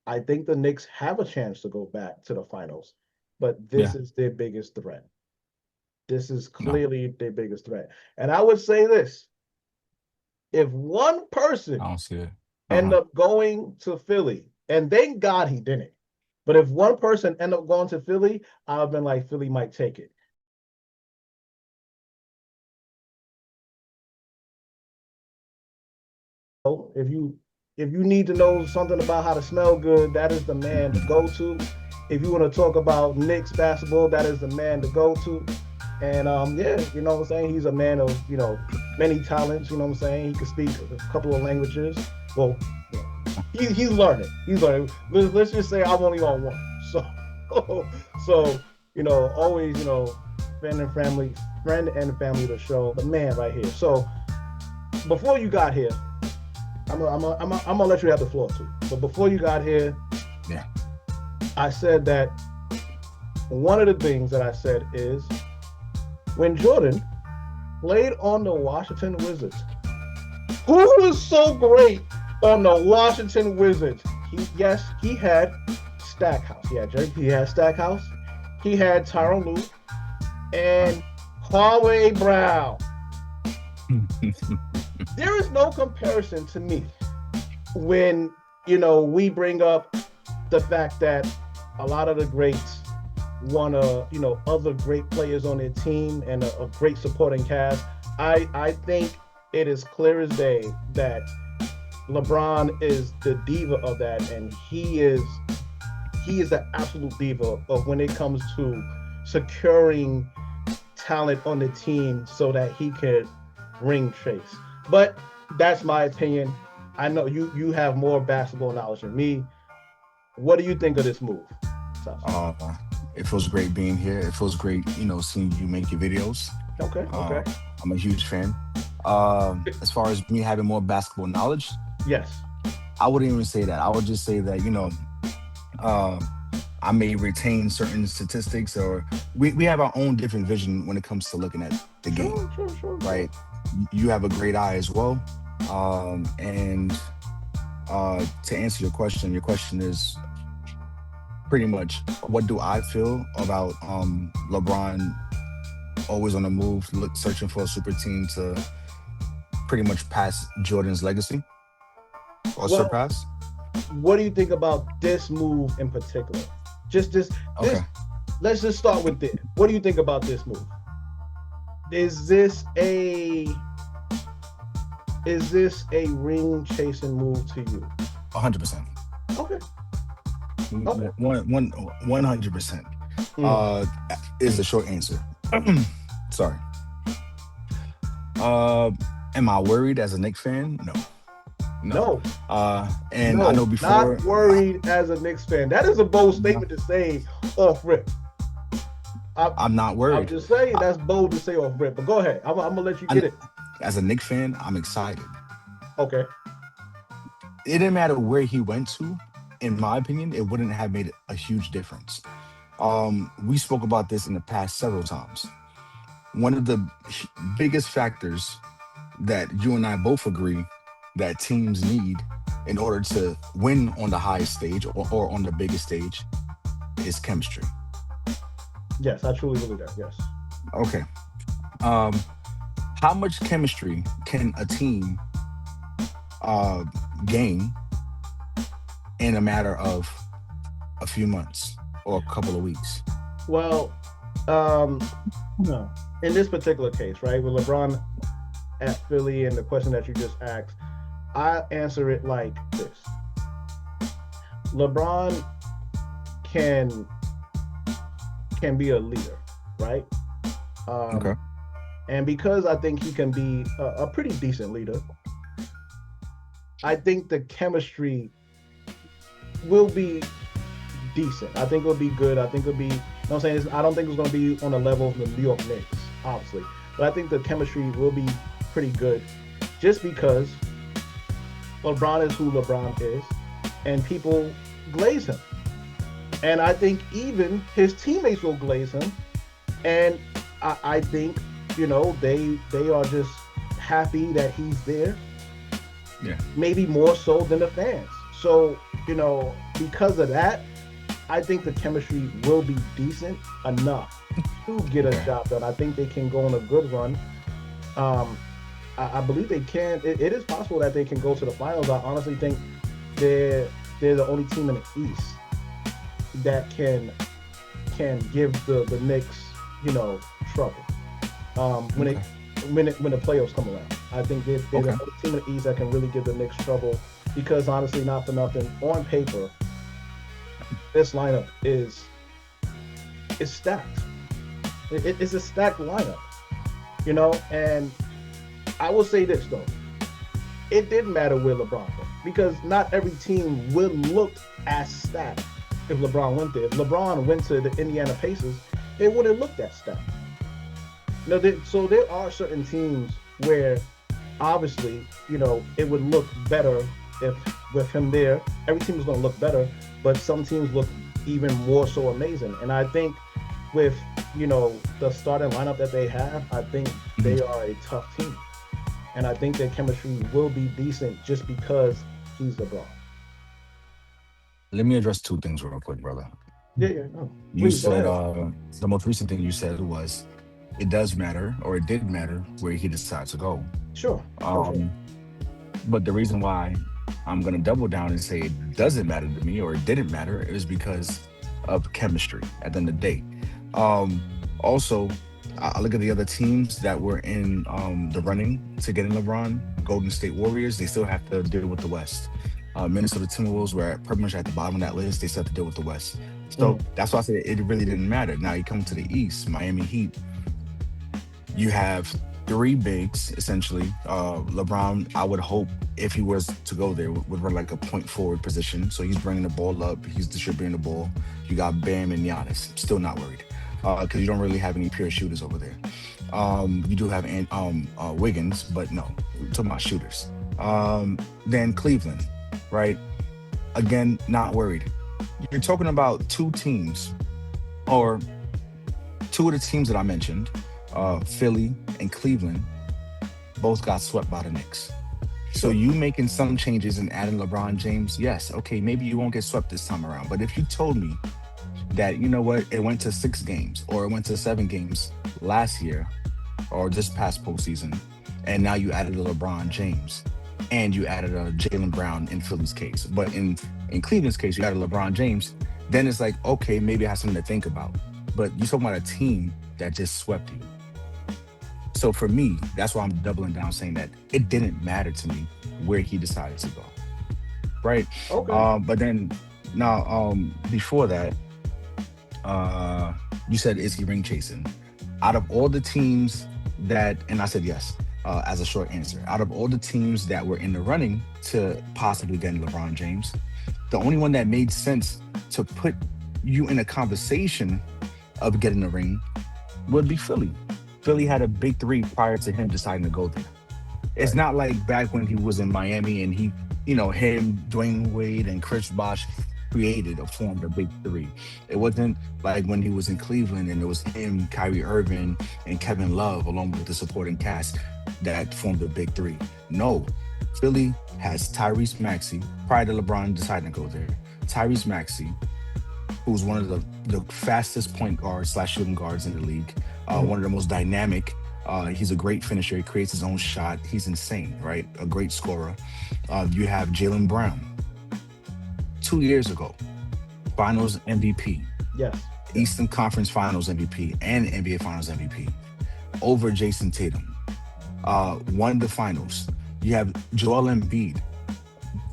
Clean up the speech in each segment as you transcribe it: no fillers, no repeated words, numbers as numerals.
I think the Knicks have a chance to go back to the finals, but Yeah, this is their biggest threat. This is no, clearly their biggest threat. And I would say this, if one person I don't see it. end Uh-huh. up going to Philly, and thank God he didn't, but if one person end up going to Philly, I've been like, Philly might take it. So if you need to know something about how to smell good, that is the man to go to. If you want to talk about Knicks basketball, that is the man to go to. And yeah, you know what I'm saying? He's a man of, many talents, you know what I'm saying? He can speak a couple of languages. Well, you know, he's learning. He's learning. Let's just say I'm only on one. So so, always, friend and family, friend and family to show the man right here. So before you got here, I'm gonna let you have the floor too. But before you got here, Yeah. I said that one of the things that I said is when Jordan played on the Washington Wizards, who was so great on the Washington Wizards? Yes, he had Stackhouse. He had Stackhouse. He had Tyronn Lue Right. and Kwame Brown. There is no comparison to me when we bring up the fact that a lot of the greats want to other great players on their team and a great supporting cast. I think it is clear as day that LeBron is the diva of that, and he is the absolute diva of when it comes to securing talent on the team so that he could ring chase. But that's my opinion. I know you have more basketball knowledge than me. What do you think of this move, Sasha? Uh, it feels great being here. It feels great, seeing you make your videos. Okay, Uh, okay. I'm a huge fan. As far as me having more basketball knowledge, Yes. I wouldn't even say that. I would just say that, uh, I may retain certain statistics, or we have our own different vision when it comes to looking at the game, Sure, sure, sure, sure. right? You have a great eye as well. And to answer your question is pretty much, what do I feel about LeBron always on the move, searching for a super team to pretty much pass Jordan's legacy or Well, surpass? what do you think about this move in particular? Just this. Okay. Let's just start with this. What do you think about this move? Is this a is this a ring chasing move to you? 100%. Okay, okay. 100%. Mm. Uh, is the short answer. Sorry. Uh, am I worried as a Knicks fan? No, no. No, And I know no, not before. worried as a Knicks fan. That is a bold No, statement to say off rip. I, I'm not I'm worried. just saying I, that's bold to say off rip. But go ahead. I'm gonna let you get I, it. as a Knicks fan, I'm excited. Okay. It didn't matter where he went to. In my opinion, it wouldn't have made a huge difference. We spoke about this in the past several times. One of the biggest factors that you and I both agree that teams need in order to win on the highest stage, or on the biggest stage, is chemistry. Yes, I truly believe that. Yes. Okay. Um, how much chemistry can a team uh, gain in a matter of a few months or a couple of weeks? Well, um, no. In this particular case, right, with LeBron at Philly and the question that you just asked, I answer it like this: LeBron can can be a leader, right? Okay. Um, and because I think he can be a pretty decent leader, I think the chemistry will be decent. I think it'll be good. I think it'll be. You know what I'm saying? I don't think it's going to be on the level of the New York Knicks, obviously, but I think the chemistry will be pretty good, just because LeBron is who LeBron is, and people glaze him. And I think even his teammates will glaze him. And I think they are just happy that he's there, Yeah. maybe more so than the fans. So, because of that, I think the chemistry will be decent enough to get a Okay. job done. I think they can go on a good run. Um, I believe they can. It is possible that they can go to the finals. I honestly think they're they're the only team in the East that can give the Knicks, trouble. When it Okay. when the playoffs come around, I think they're the Okay. only team in the East that can really give the Knicks trouble. Because honestly, not for nothing, on paper, this lineup is stacked. It's a stacked lineup, And I will say this though, it didn't matter where LeBron went because not every team would look as stacked if LeBron went there. If LeBron went to the Indiana Pacers, it wouldn't look that stacked. So there are certain teams where obviously, it would look better if with him there. Every team is going to look better, but some teams look even more so amazing. And I think with, the starting lineup that they have, I think Mhm. they are a tough team. And I think their chemistry will be decent just because he's LeBron. Let me address two things real quick, brother. Yeah, yeah, no. You Please go said ahead. the most recent thing you said was it does matter, or it did matter where he decides to go. Sure, for sure. Um, but the reason why I'm gonna double down and say it doesn't matter to me, or it didn't matter, is because of chemistry. At the end of the day, um, also, I look at the other teams that were in the running to get in LeBron. Golden State Warriors, they still have to deal with the West. Minnesota Timberwolves were pretty much at the bottom of that list. They still have to deal with the West. So Mm, that's why I said it really didn't matter. Now you come to the East, Miami Heat. You have three bigs essentially. LeBron, I would hope if he was to go there, would run like a point forward position. So he's bringing the ball up, he's distributing the ball. You got Bam and Giannis. Still not worried because you don't really have any pure shooters over there. You do have Wiggins, but no, we're talking about shooters. Then Cleveland, right? Again, not worried. You're talking about two teams, or two of the teams that I mentioned, Philly and Cleveland, both got swept by the Knicks. So sure. you making some changes and adding LeBron James, yes, okay, maybe you won't get swept this time around. But if you told me that, you know what, it went to 6 games or it went to 7 games last year or this past postseason, and now you added a LeBron James and you added a Jalen Brown in Philly's case, but in Cleveland's case, you added LeBron James, then it's like, okay, maybe I have something to think about. But you talking about a team that just swept you. So for me, that's why I'm doubling down saying that it didn't matter to me where he decided to go. Right. Okay. But then now, before that, uh, you said, is he ring chasing? Out of all the teams that, and I said yes, as a short answer. Out of all the teams that were in the running to possibly getting LeBron James, the only one that made sense to put you in a conversation of getting a ring would be Philly. Philly had a big three prior to him deciding to go there. It's Right. not like back when he was in Miami and he, him, Dwayne Wade, and Chris Bosh created or formed a big three. It wasn't like when he was in Cleveland and it was him, Kyrie Irving, and Kevin Love, along with the supporting cast that formed the big three. No, Philly has Tyrese Maxey prior to LeBron deciding to go there. Tyrese Maxey, who's one of the fastest point guards slash shooting guards in the league, Mhm. one of the most dynamic. He's a great finisher. He creates his own shot. He's insane, right? A great scorer. You have Jalen Brown, 2 years ago, Finals MVP, Yes. Yes. Eastern Conference Finals MVP, and NBA Finals MVP over Jason Tatum. Won the finals. You have Joel Embiid.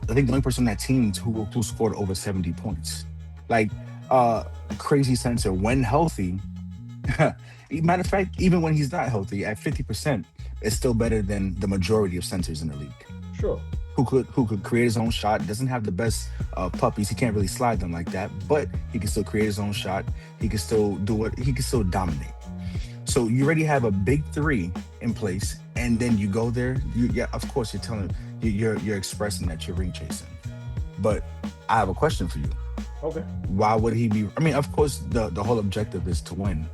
I think the only person on that team who scored over 70 points. Like uh crazy center when healthy. Matter of fact, even when he's not healthy, at 50%, it's still better than the majority of centers in the league. Sure. Who could create his own shot, doesn't have the best puppies. He can't really slide them like that, but he can still create his own shot. He can still do it, he can still dominate. So you already have a big three in place, and then you go there. Yeah, of course, you're telling you're expressing that you're ring chasing. But I have a question for you. Okay. Why would he be? I mean, of course, the whole objective is to win.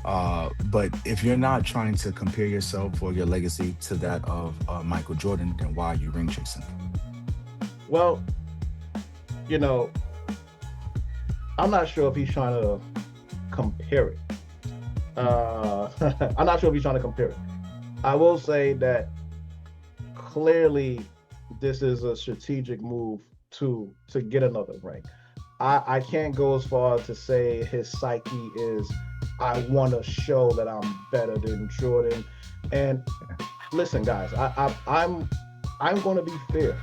But if you're not trying to compare yourself or your legacy to that of Michael Jordan, then why are you ring chasing? Well, you know, I'm not sure if he's trying to compare it. I'm not sure if he's trying to compare it. I will say that clearly this is a strategic move to get another ring. I can't go as far as to say his psyche is I want to show that I'm better than Jordan. And listen, guys, I'm going to be fair.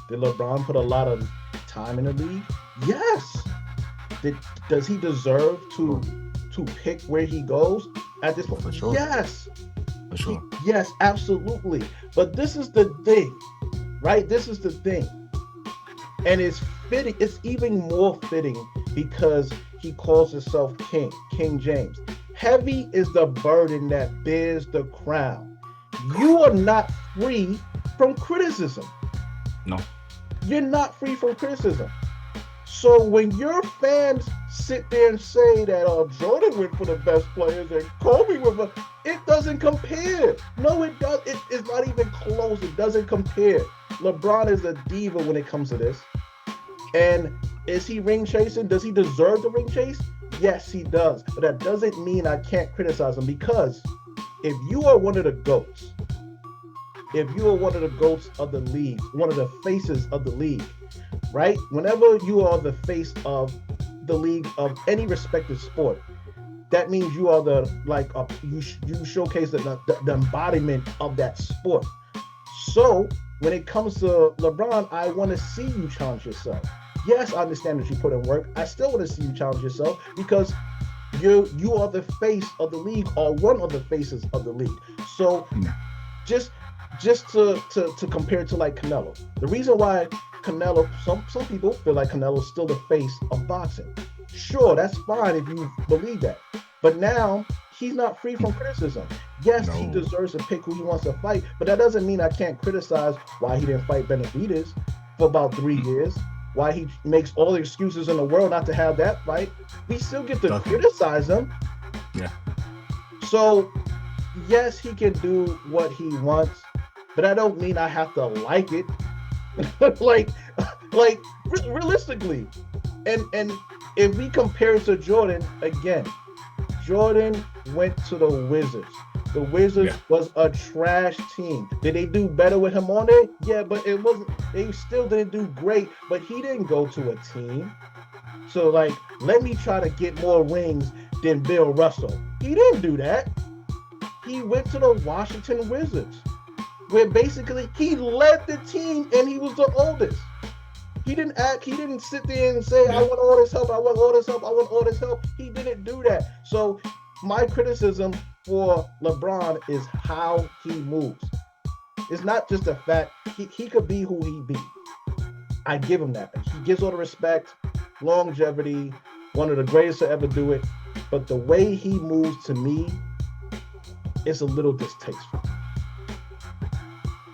Did LeBron put a lot of time in the league? Yes. Did does he deserve to pick where he goes at this point? For sure. Yes. For sure. Yes, absolutely. But this is the thing, right? This is the thing. And it's fitting, it's even more fitting because he calls himself King, King James. Heavy is the burden that bears the crown. You are not free from criticism. No. You're not free from criticism. So when your fans sit there and say that Jordan went for the best players and Kobe went for, it doesn't compare. No, it does. It's not even close. It doesn't compare. LeBron is a diva when it comes to this. And is he ring chasing? Does he deserve the ring chase? Yes, he does. But that doesn't mean I can't criticize him because if you are one of the GOATs, if you are one of the GOATs of the league, one of the faces of the league, right? Whenever you are the face of the league of any respective sport, that means you are the you showcase the embodiment of that sport. So when it comes to LeBron, I want to see you challenge yourself. Yes, I understand that you put in work. I still want to see you challenge yourself because you are the face of the league or one of the faces of the league. So just to compare to like Canelo. The reason why Canelo, some people feel like Canelo's still the face of boxing. Sure, that's fine if you believe that. But now he's not free from criticism. Yes, he deserves to pick who he wants to fight, but that doesn't mean I can't criticize why he didn't fight Benavidez for about 3 years, why he makes all the excuses in the world not to have that fight. We still get to criticize him. Yeah. So, yes, he can do what he wants, but I don't mean I have to like it. like realistically. And if we compare it to Jordan, again, Jordan went to the Wizards. The Wizards was a trash team. Did they do better with him on there? Yeah, but it wasn't. They still didn't do great. But he didn't go to a team. So let me try to get more rings than Bill Russell. He didn't do that. He went to the Washington Wizards, where basically he led the team and he was the oldest. He didn't sit there and say, I want all this help, I want all this help, I want all this help. He didn't do that. So my criticism for LeBron is how he moves. It's not just the fact he could be who he be. I give him that. He gives all the respect, longevity, one of the greatest to ever do it. But the way he moves to me, it's a little distasteful.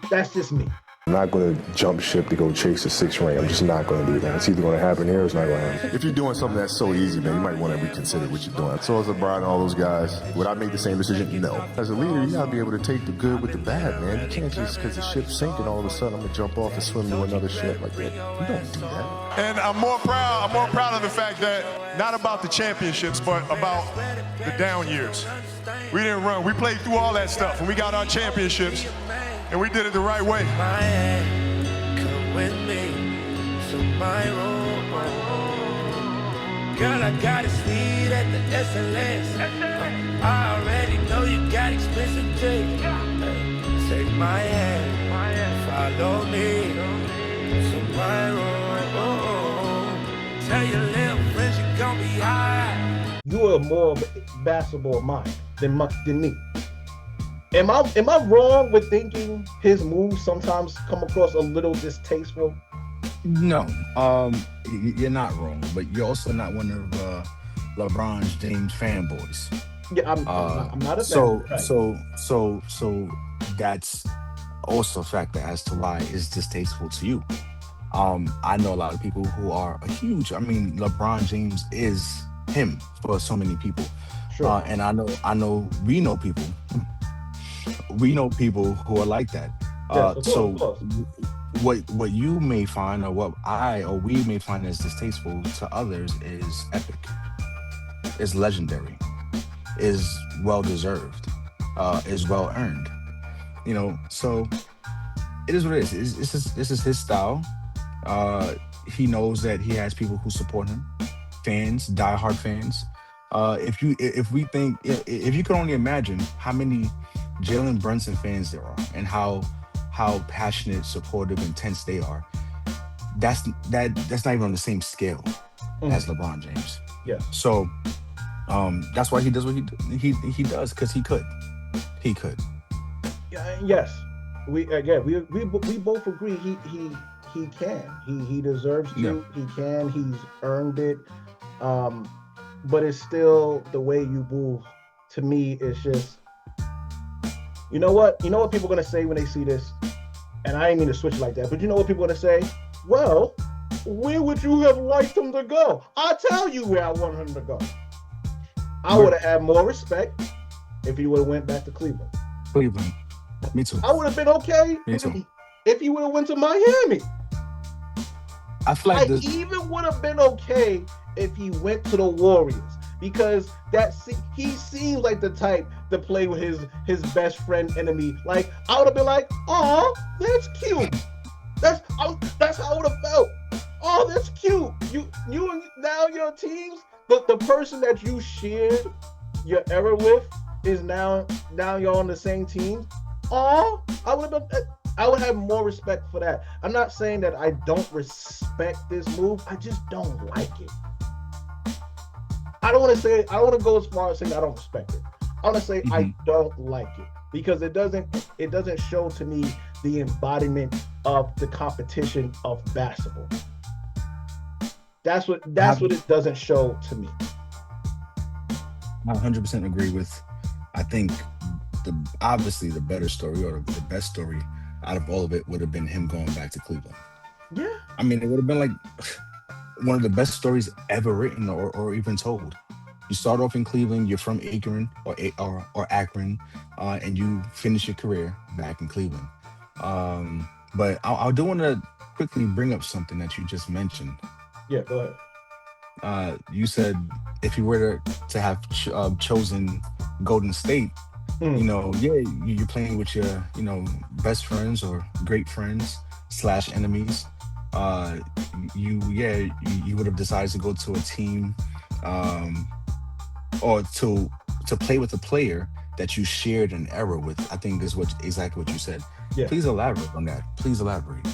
That's just me. I'm not going to jump ship to go chase a 6 ring. I'm just not going to do that. It's either going to happen here or it's not going to happen. If you're doing something that's so easy, man, you might want to reconsider what you're doing. So as LeBron and all those guys, would I make the same decision? No. As a leader, you got to be able to take the good with the bad, man. You can't just, because the ship's sinking, all of a sudden I'm going to jump off and swim to another ship like that. You don't do that. And I'm more proud of the fact that not about the championships, but about the down years. We didn't run. We played through all that stuff, and we got our championships, and we did it the right way. With me to my room. Girl, I got a seat at the SLS. I already know you got expensive taste. Take my hand, follow me to my room. Tell your little friends you're gonna be high. You are more of a basketball mind than me. Am I wrong with thinking his moves sometimes come across a little distasteful? No, you're not wrong, but you're also not one of LeBron James fanboys. Yeah, I'm not a fan. So that's also a factor as to why it's distasteful to you. I know a lot of people who are a huge. I mean, LeBron James is him for so many people. Sure. And we know people. We know people who are like that. Yes, of course. what you may find, or what I or we may find as distasteful to others, is epic, is legendary, is well deserved, is well earned. So it is what it is. This is his style. Uh, he knows that he has people who support him, fans, diehard fans. If we think, if you could only imagine how many Jalen Brunson fans there are, and how passionate, supportive, intense they are, that's not even on the same scale as LeBron James. Yeah. So that's why he does what he does, because he could. Yes. We both agree he can. He deserves to. Yeah. He can. He's earned it. But it's still the way you move. To me, it's just, you know what people are gonna say when they see this, and I ain't mean to switch like that, but you know what people are gonna say? Well, where would you have liked him to go? I'll tell you where I want him to go. I would have had more respect if he would have went back to Cleveland. Me too. I would have been okay if he would have went to Miami. I feel like even would have been okay if he went to the Warriors, because he seems like the type to play with his best friend enemy. Like, I would have been like, oh, that's cute. That's how I would have felt. Oh, that's cute. You and now your teams, the person that you shared your era with is now you're on the same team. Oh, I would have more respect for that. I'm not saying that I don't respect this move. I just don't like it. I don't want to go as far as saying I don't respect it. I want to say I don't like it, because it doesn't show to me the embodiment of the competition of basketball. That's what it doesn't show to me. I 100% agree with. I think obviously the better story, or the best story out of all of it, would have been him going back to Cleveland. Yeah. I mean, it would have been like one of the best stories ever written or even told. You start off in Cleveland, you're from Akron or Akron, and you finish your career back in Cleveland. But I do want to quickly bring up something that you just mentioned. Yeah, go ahead. You said if you were to have chosen Golden State, you're playing with your, best friends or great friends / enemies. You would have decided to go to a team, or to play with a player that you shared an era with. I think is exactly what you said. Yeah. Please elaborate on that. Please elaborate.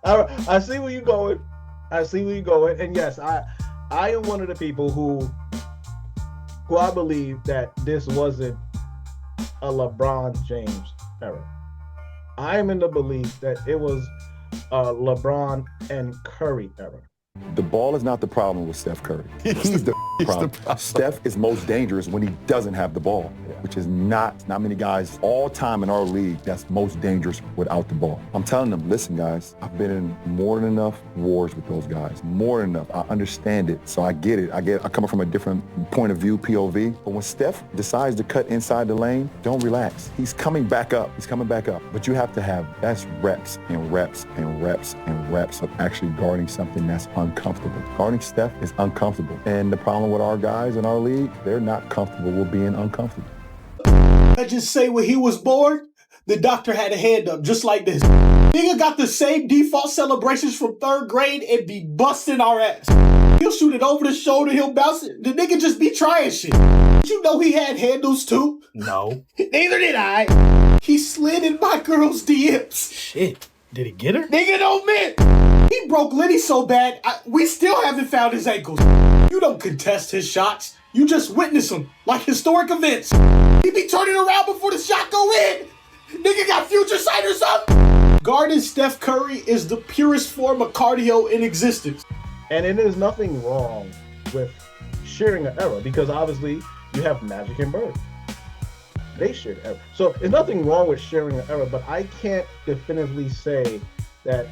I see where you're going. And yes, I am one of the people who I believe that this wasn't a LeBron James era. I am in the belief that it was a LeBron and Curry era. The ball is not the problem with Steph Curry. He's the problem. Steph is most dangerous when he doesn't have the ball, which is not many guys all time in our league that's most dangerous without the ball. I'm telling them, listen, guys, I've been in more than enough wars with those guys. More than enough. I understand it. So I get it. I come from a different point of view, POV. But when Steph decides to cut inside the lane, don't relax. He's coming back up. But you have to have that's reps and reps and reps and reps of actually guarding something that's uncomfortable. Guarding Steph is uncomfortable. And the problem with our guys in our league, they're not comfortable with being uncomfortable. I just say when he was born, the doctor had a hand up just like this. Nigga got the same default celebrations from 3rd grade and be busting our ass. He'll shoot it over the shoulder, he'll bounce it. The nigga just be trying shit. Did you know he had handles too? No. Neither did I. He slid in my girl's DMs. Shit. Did he get her? Nigga don't mint. He broke Liddy so bad, we still haven't found his ankles. You don't contest his shots. You just witness them like historic events. He be turning around before the shot go in. Nigga got future sight or something. Guarding Steph Curry is the purest form of cardio in existence. And it is nothing wrong with sharing an era, because obviously you have Magic and Bird. They shared an era. So there's nothing wrong with sharing an era, but I can't definitively say that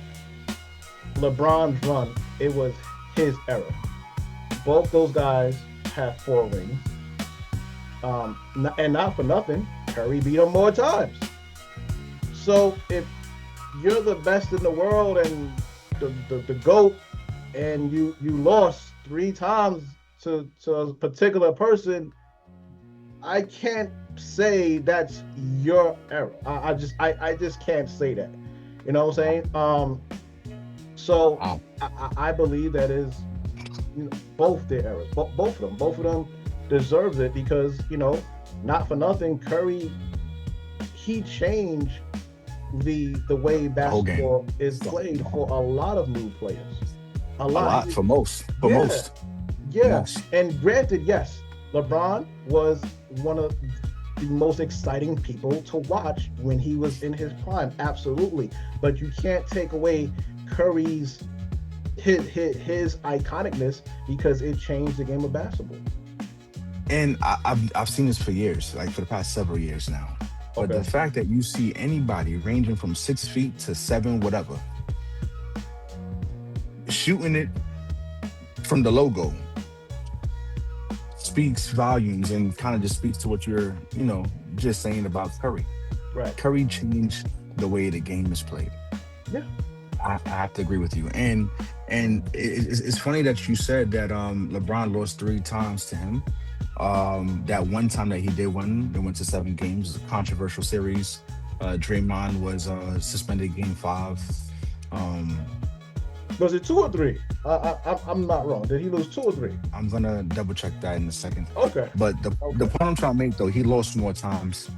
LeBron's run, it was his era. Both those guys have 4 rings. And not for nothing, Curry beat him more times. So if you're the best in the world and the GOAT, and you lost 3 times to a particular person, I can't say that's your error. I just can't say that. You know what I'm saying? So I believe that is, both their errors. Both of them deserves it because, not for nothing, Curry, he changed the way basketball is played for a lot of new players. A lot for most. Yeah. Most. And granted, yes, LeBron was one of the most exciting people to watch when he was in his prime. Absolutely. But you can't take away Curry's his iconicness because it changed the game of basketball. And I've seen this for years, like for the past several years now. But Okay. the fact that you see anybody ranging from 6 feet to 7, whatever, shooting it from the logo speaks volumes and kind of just speaks to what you're, just saying about Curry. Right. Curry changed the way the game is played. Yeah. I have to agree with you. And it's funny that you said that LeBron lost 3 times to him. That one time that he did win, they went to 7 games. It was a controversial series. Draymond was suspended game 5. Was it 2 or 3? I'm not wrong. Did he lose 2 or 3? I'm gonna double check that in a second. Okay. But the point I'm trying to make though, he lost more times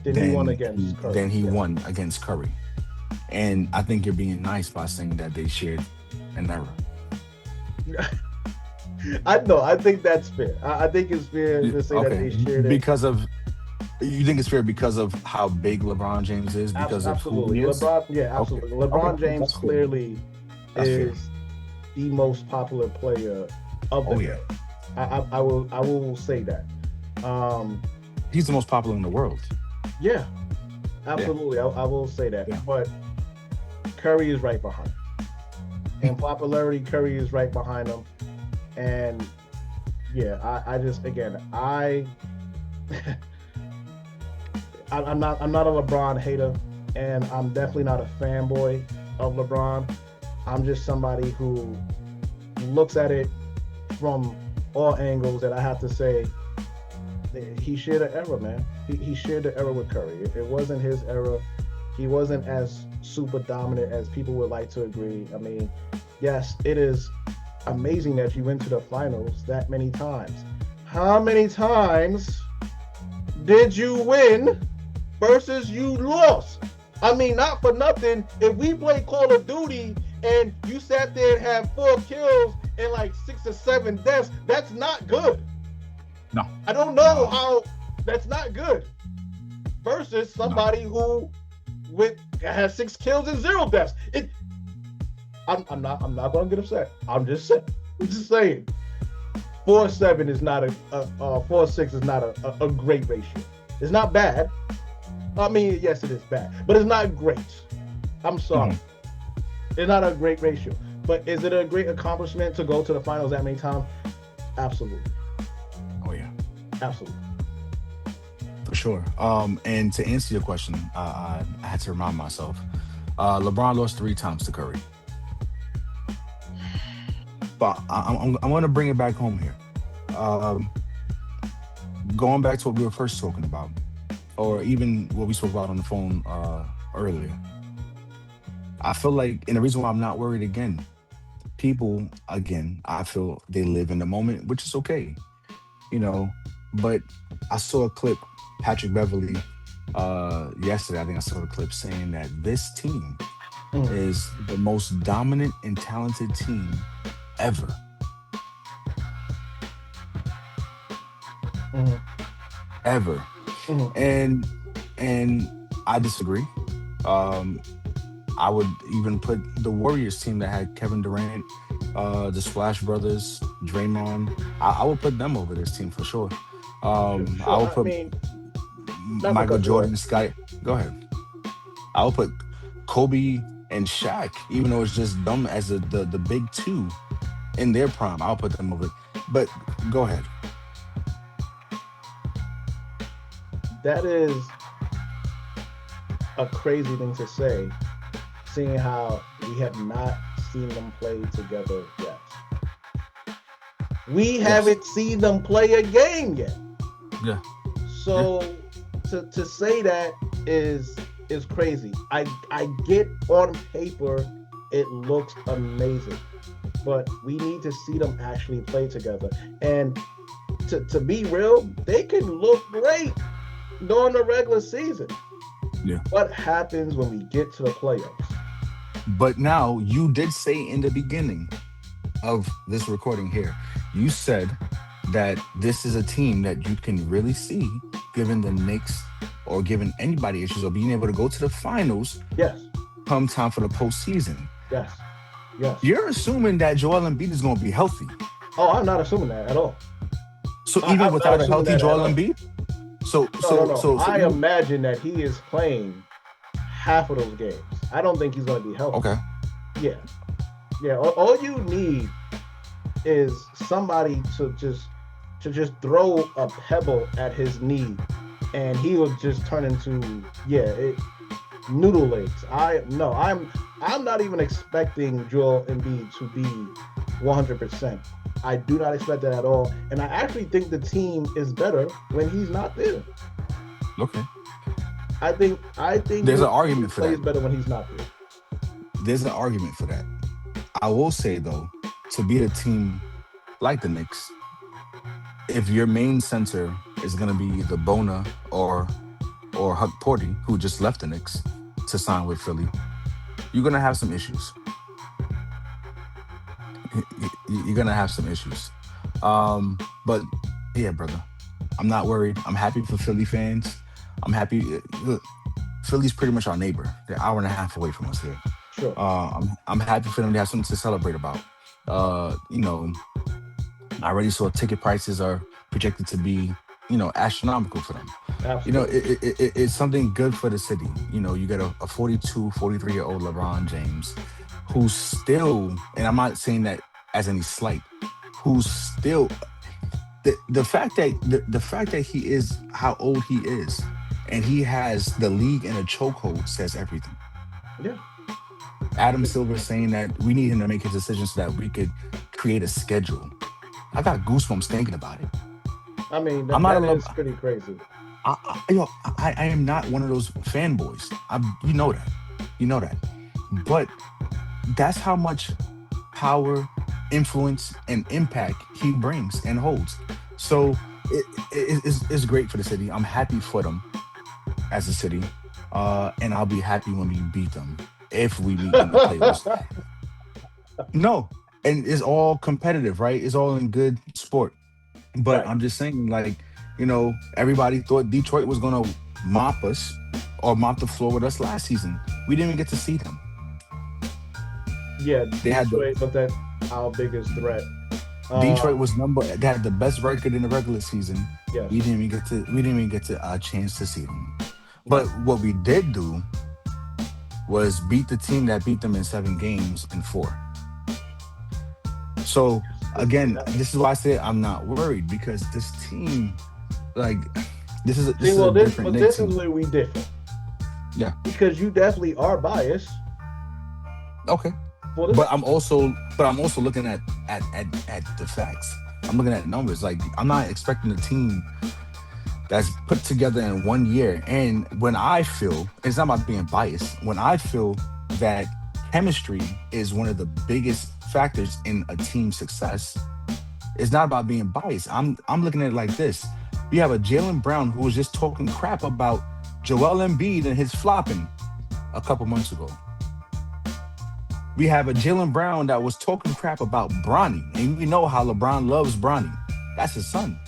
Then he won against Curry. than he won against Curry. And I think you're being nice by saying that they shared an error. I think that's fair. I think it's fair to say that they shared it. Because of, you think it's fair because of how big LeBron James is? Because absolutely. of who he is? LeBron, yeah, absolutely. Okay. LeBron Okay, James that's fair. clearly That's is the most popular player of the day. I will say that. He's the most popular in the world. Yeah, absolutely. I will say that. Yeah. But Curry is right behind him. In popularity, Curry is right behind him. And yeah, I just, again, I'm not a LeBron hater, and I'm definitely not a fanboy of LeBron. I'm just somebody who looks at it from all angles, and I have to say he shared an era, man. He shared the era with Curry. It wasn't his era. He wasn't as super dominant as people would like to agree. I mean, yes, it is amazing that you went to the finals that many times. How many times did you win versus you lost? I mean, not for nothing. If we play Call of Duty and you sat there and had 4 kills and like 6 or 7 deaths, that's not good. No. I don't know how that's not good. Versus somebody who has 6 kills and 0 deaths. I'm not gonna get upset. I'm just saying. 4-7 is not 4-6 is not a great ratio. It's not bad. I mean, yes, it is bad, but it's not great. I'm sorry. It's not a great ratio. But is it a great accomplishment to go to the finals that many times? Absolutely. Oh yeah. Absolutely. For sure. And to answer your question, I had to remind myself. LeBron lost 3 times to Curry. But I'm going to bring it back home here. Going back to what we were first talking about, or even what we spoke about on the phone earlier. I feel like, and the reason why I'm not worried again, people, again, I feel they live in the moment, which is okay, but I saw a clip, Patrick Beverly, yesterday, I think I saw a clip saying that this team is the most dominant and talented team ever. Ever. And I disagree. I would even put the Warriors team that had Kevin Durant, the Splash Brothers, Draymond. I would put them over this team for sure. I would put Michael Jordan, Scott. Go ahead. I would put Kobe and Shaq, even though it's just dumb as the big two in their prime. I'll put them over. But go ahead. That is a crazy thing to say, seeing how we have not seen them play together yet. We haven't seen them play a game yet. Yeah. So to say that is crazy. I get on paper it looks amazing, but we need to see them actually play together. And to be real, they can look great during the regular season. Yeah. What happens when we get to the playoffs? But now you did say in the beginning of this recording here, you said that this is a team that you can really see, given the Knicks or given anybody issues, or being able to go to the finals. Yes. Come time for the postseason. Yes. Yes. You're assuming that Joel Embiid is going to be healthy. Oh, I'm not assuming that at all. So even without a healthy Joel Embiid? So I imagine that he is playing half of those games. I don't think he's going to be healthy. Okay. Yeah. Yeah. All you need is somebody to just throw a pebble at his knee, and he will just turn into noodle legs. I'm not even expecting Joel Embiid to be 100%. I do not expect that at all, and I actually think the team is better when he's not there. Okay. I think there's an argument for that. He plays better when he's not there. There's an argument for that. I will say though, to beat a team like the Knicks, if your main center is going to be either Bona or Huck Porty, who just left the Knicks to sign with Philly, you're going to have some issues. You're going to have some issues. But yeah, brother, I'm not worried. I'm happy for Philly fans. I'm happy. Look, Philly's pretty much our neighbor. They're an hour and a half away from us here. Sure. I'm happy for them to have something to celebrate about. I already saw ticket prices are projected to be, astronomical for them. Absolutely. It's something good for the city. You get a 42, 43-year-old Lebron James who's still, and I'm not saying that as any slight, who's still the fact that he is how old he is and he has the league in a chokehold says everything. Yeah. Adam Silver saying that we need him to make his decisions so that we could create a schedule. I got goosebumps thinking about it. I mean, that is pretty crazy. I am not one of those fanboys. You know that. But that's how much power, influence, and impact he brings and holds. So it's great for the city. I'm happy for them as a city. And I'll be happy when we beat them, if we beat them in the playoffs. No, and it's all competitive, right? It's all in good sport. But right. I'm just saying, everybody thought Detroit was going to mop us or mop the floor with us last season. We didn't even get to see them. Yeah, Detroit, but that's our biggest threat. Detroit was they had the best record in the regular season. Yes. We didn't even get a chance to see them. But what we did do was beat the team that beat them in 7 games in 4. So again, this is why I said I'm not worried, because this team, this is a different. This is where we differ. Yeah, because you definitely are biased. Okay, but I'm also looking at the facts. I'm looking at numbers. I'm not expecting a team that's put together in 1 year. And when I feel, it's not about being biased, when I feel that chemistry is one of the biggest factors in a team's success, it's not about being biased. I'm looking at it like this. We have a Jaylen Brown who was just talking crap about Joel Embiid and his flopping a couple months ago. We have a Jaylen Brown that was talking crap about Bronny, and we know how LeBron loves Bronny. That's his son.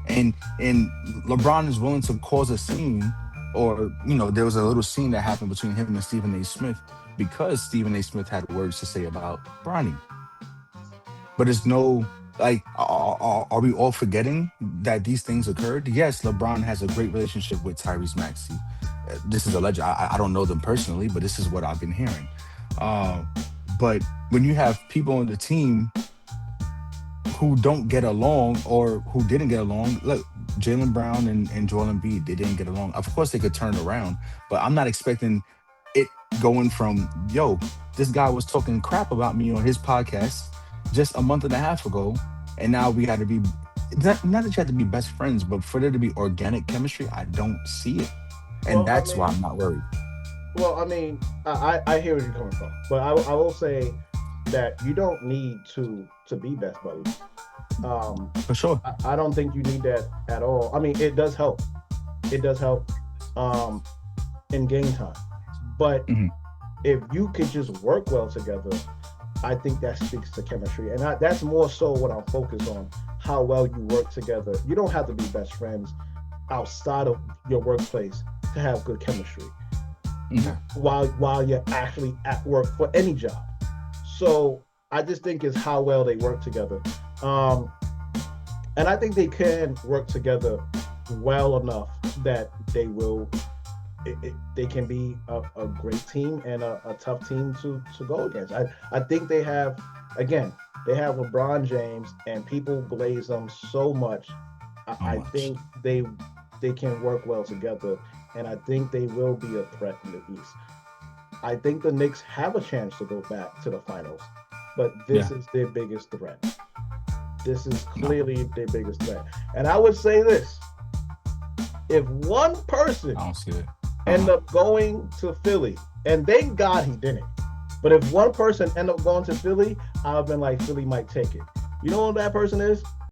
And LeBron is willing to cause a scene, or there was a little scene that happened between him and Stephen A. Smith because Stephen A. Smith had words to say about Bronny. But it's no, are we all forgetting that these things occurred? Yes, LeBron has a great relationship with Tyrese Maxey. This is alleged. I don't know them personally, but this is what I've been hearing. But when you have people on the team who don't get along or who didn't get along, look, Jaylen Brown and Joel Embiid, they didn't get along. Of course, they could turn around, but I'm not expecting it going from, yo, this guy was talking crap about me on his podcast just a month and a half ago, and now we got to be, not that you have to be best friends, but for there to be organic chemistry, I don't see it. And that's why I'm not worried. Well, I mean, I hear where you're coming from, but I will say that you don't need to be best buddies. For sure. I don't think you need that at all. I mean, it does help. It does help in game time. But if you could just work well together, I think that speaks to chemistry. And that's more so what I'm focused on, how well you work together. You don't have to be best friends outside of your workplace to have good chemistry while you're actually at work for any job. So I just think it's how well they work together. And I think they can work together well enough that they will, they can be a great team and a tough team to go against. I think they have, again, they have LeBron James and people glaze them so much. I think they can work well together, and I think they will be a threat in the East. I think the Knicks have a chance to go back to the finals, but this is their biggest threat. This is clearly their biggest threat. And I would say this, if one person end up going to Philly, and thank God he didn't, but if one person end up going to Philly, I've been like, Philly might take it. You know who that person is?